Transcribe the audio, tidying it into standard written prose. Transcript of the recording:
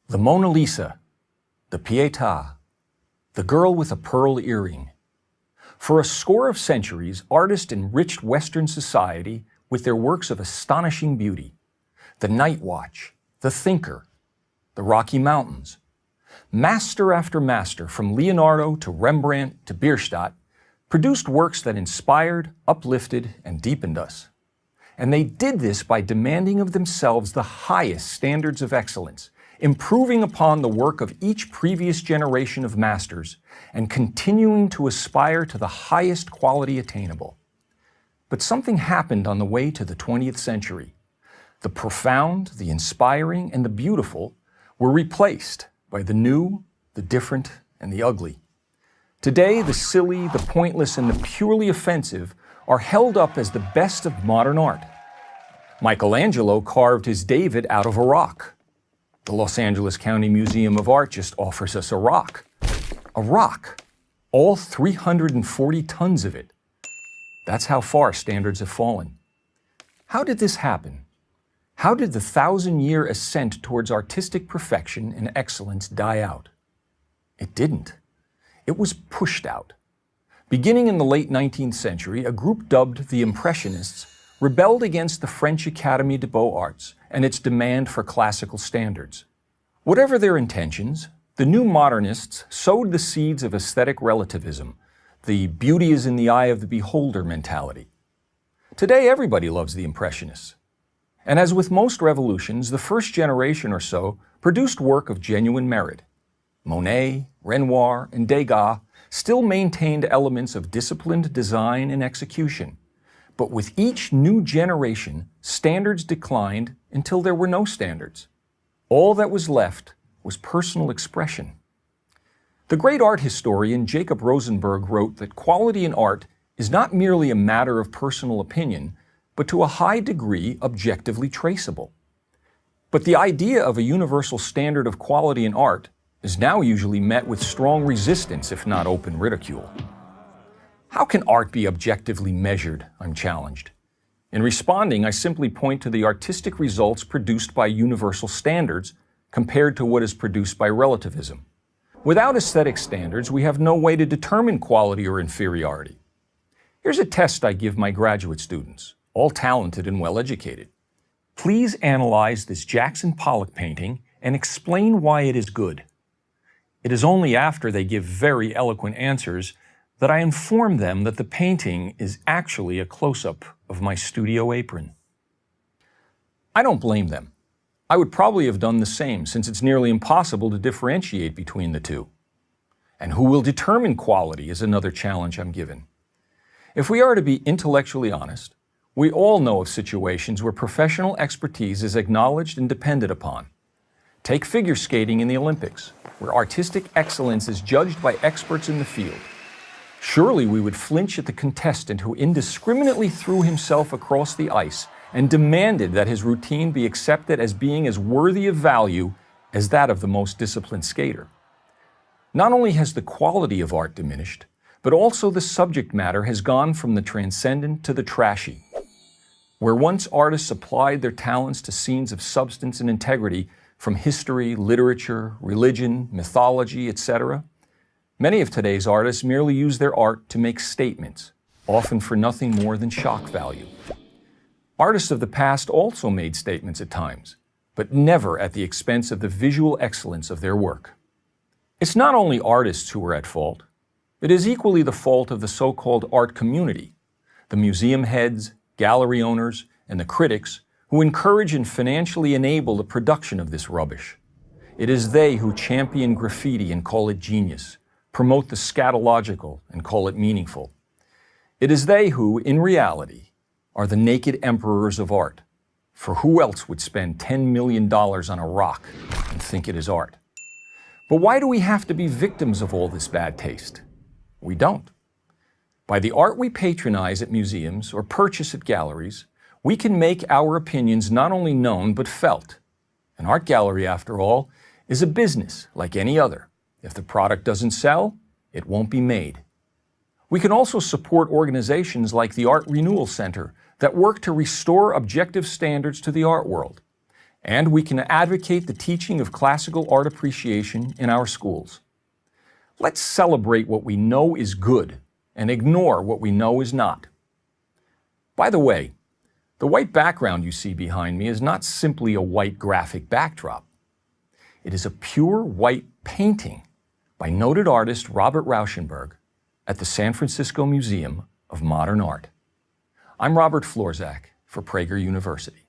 The Mona Lisa, the Pietà, the girl with a pearl earring. For a score of centuries, artists enriched Western society with their works of astonishing beauty. The Night Watch, the Thinker, the Rocky Mountains. Master after master, from Leonardo to Rembrandt to Bierstadt, produced works that inspired, uplifted, and deepened us. And they did this by demanding of themselves the highest standards of excellence, improving upon the work of each previous generation of masters, and continuing to aspire to the highest quality attainable. But something happened on the way to the 20th century. The profound, the inspiring, and the beautiful were replaced by the new, the different, and the ugly. Today, the silly, the pointless, and the purely offensive are held up as the best of modern art. Michelangelo carved his David out of a rock. The Los Angeles County Museum of Art just offers us a rock. A rock. All 340 tons of it. That's how far standards have fallen. How did this happen? How did the 1,000-year ascent towards artistic perfection and excellence die out? It didn't. It was pushed out. Beginning in the late 19th century, a group dubbed the Impressionists rebelled against the French Académie des Beaux-Arts and its demand for classical standards. Whatever their intentions, the new modernists sowed the seeds of aesthetic relativism, the beauty is in the eye of the beholder mentality. Today, everybody loves the Impressionists. And as with most revolutions, the first generation or so produced work of genuine merit. Monet, Renoir, and Degas still maintained elements of disciplined design and execution. But with each new generation, standards declined until there were no standards. All that was left was personal expression. The great art historian Jacob Rosenberg wrote that quality in art is not merely a matter of personal opinion, but to a high degree objectively traceable. But the idea of a universal standard of quality in art is now usually met with strong resistance, if not open ridicule. How can art be objectively measured? I'm challenged. In responding, I simply point to the artistic results produced by universal standards compared to what is produced by relativism. Without aesthetic standards, we have no way to determine quality or inferiority. Here's a test I give my graduate students, all talented and well-educated. Please analyze this Jackson Pollock painting and explain why it is good. It is only after they give very eloquent answers that I inform them that the painting is actually a close-up of my studio apron. I don't blame them. I would probably have done the same, since it's nearly impossible to differentiate between the two. And who will determine quality is another challenge I'm given. If we are to be intellectually honest, we all know of situations where professional expertise is acknowledged and depended upon. Take figure skating in the Olympics, where artistic excellence is judged by experts in the field. Surely we would flinch at the contestant who indiscriminately threw himself across the ice and demanded that his routine be accepted as being as worthy of value as that of the most disciplined skater. Not only has the quality of art diminished, but also the subject matter has gone from the transcendent to the trashy. Where once artists applied their talents to scenes of substance and integrity from history, literature, religion, mythology, etc., many of today's artists merely use their art to make statements, often for nothing more than shock value. Artists of the past also made statements at times, but never at the expense of the visual excellence of their work. It's not only artists who are at fault. It is equally the fault of the so-called art community, the museum heads, gallery owners, and the critics who encourage and financially enable the production of this rubbish. It is they who champion graffiti and call it genius, promote the scatological and call it meaningful. It is they who, in reality, are the naked emperors of art. For who else would spend $10 million on a rock and think it is art? But why do we have to be victims of all this bad taste? We don't. By the art we patronize at museums or purchase at galleries, we can make our opinions not only known but felt. An art gallery, after all, is a business like any other. If the product doesn't sell, it won't be made. We can also support organizations like the Art Renewal Center that work to restore objective standards to the art world. And we can advocate the teaching of classical art appreciation in our schools. Let's celebrate what we know is good and ignore what we know is not. By the way, the white background you see behind me is not simply a white graphic backdrop. It is a pure white painting by noted artist Robert Rauschenberg at the San Francisco Museum of Modern Art. I'm Robert Florzak for Prager University.